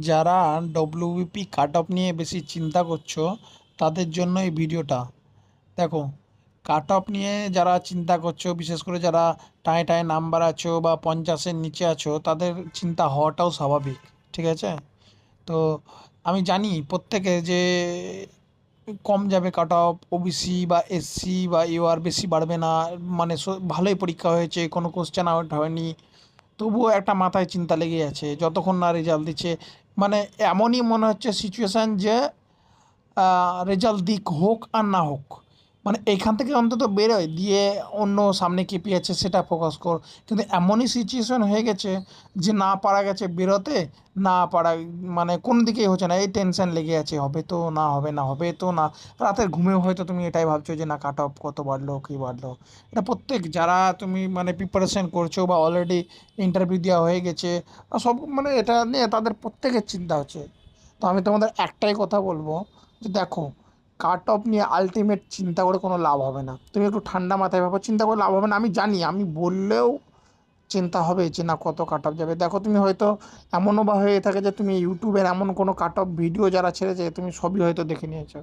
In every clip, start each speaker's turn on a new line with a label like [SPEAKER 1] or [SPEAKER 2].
[SPEAKER 1] যারা WBP cut off নিয়ে বেশি চিন্তা করছো তাদের জন্য এই ভিডিওটা। দেখো, কাট অফ নিয়ে যারা চিন্তা করছো, বিশেষ করে যারা টায় টায় নাম্বার আছো বা 50-এর নিচে আছো, তাদের চিন্তা হওয়াটাও স্বাভাবিক। ঠিক আছে? তো আমি জানি প্রত্যেকে যে কম যাবে কাট অফ, ওবিসি বা এসসি বা ইউআর বেশি বাড়বে না, মানে ভালোই পরীক্ষা হয়েছে, কোনো কোশ্চেন আউট হয়নি, তবুও একটা মাথায় চিন্তা লেগে আছে যতক্ষণ না রেজাল্ট দিচ্ছে। মানে এমনই মনে হচ্ছে সিচুয়েশান যে রেজাল্ট দিক হোক আর না হোক, মানে এইখান থেকে অন্তত বেরোয় দিয়ে অন্য সামনে কী পেয়েছে সেটা ফোকাস কর। কিন্তু এমনই সিচুয়েশন হয়ে গেছে যে না পারা গেছে বেরোতে, না পারা মানে কোন দিকেই হচ্ছে না, এই টেনশন লেগে আছে, হবে তো না হবে, না হবে তো না। রাতের ঘুমেও হয়তো তুমি এটাই ভাবছো যে না কাট অফ কত বাড়লো কী বাড়লো। এটা প্রত্যেক যারা তুমি মানে প্রিপারেশন করছো বা অলরেডি ইন্টারভিউ দেওয়া হয়ে গেছে, সব মানে এটা নিয়ে তাদের প্রত্যেকের চিন্তা হচ্ছে। তো আমি তোমাদের একটাই কথা বলবো যে দেখো, কাট অফ নিয়ে আলটিমেট চিন্তা করে কোনো লাভ হবে না। তুমি একটু ঠান্ডা মাথায় ভাবো, চিন্তা করে লাভ হবে না। আমি জানি, আমি বললেও চিন্তা হবে যে না কত কাট অফ যাবে। দেখো, তুমি হয়তো এমনও বা হয়ে থাকে যে তুমি ইউটিউবের এমন কোনো কাট অফ ভিডিও যারা ছেড়েছে তুমি সবই হয়তো দেখে নিয়েছো,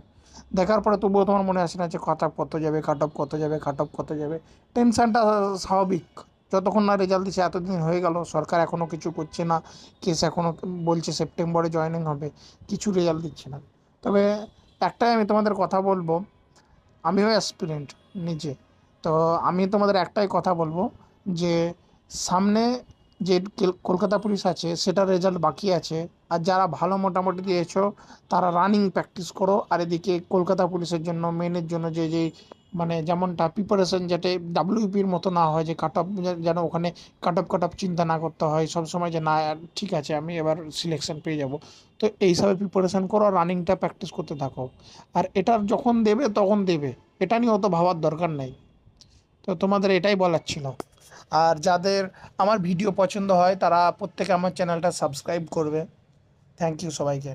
[SPEAKER 1] দেখার পরে তবুও তোমার মনে আসে না যে কাট অফ কত যাবে, কাট অফ কত যাবে, কাট অফ কত যাবে। টেনশনটা স্বাভাবিক। যতক্ষণ না রেজাল্ট দিচ্ছে, এতদিন হয়ে গেল, সরকার এখনও কিছু করছে না, কেস এখনও বলছে সেপ্টেম্বরে জয়েনিং হবে, কিছু রেজাল্ট দিচ্ছে না। তবে একটাই আমি তোমাদের কথা বলবো, আমিও অ্যাসপিরেন্ট নিজে। তো আমি তোমাদের একটাই কথা বলবো যে সামনে যে কলকাতা পুলিশ আছে সেটার রেজাল্ট বাকি আছে। আর যারা ভালো মোটামুটি দিয়েছো তারা রানিং প্র্যাকটিস করো। আর এদিকে কলকাতা পুলিশের জন্য মেনের জন্য যে যে মানে যেমনটা প্রিপারেশন, যাতে ডাব্লিউপির মতো না হয় যে কাট অফ, যেন ওখানে কাট অফ চিন্তা না করতে হয় সবসময় যে না ঠিক আছে আমি এবার সিলেকশন পেয়ে যাব। তো এই হিসাবে প্রিপারেশান করো, রানিংটা প্র্যাকটিস করতে থাকো। আর এটার যখন দেবে তখন দেবে, এটা নিয়ে অত ভাবার দরকার নেই। তো তোমাদের এটাই বলার ছিল। আর যাদের আমার ভিডিও পছন্দ হয় তারা প্রত্যেকে আমার চ্যানেলটা সাবস্ক্রাইব করবে। থ্যাংক ইউ সবাইকে।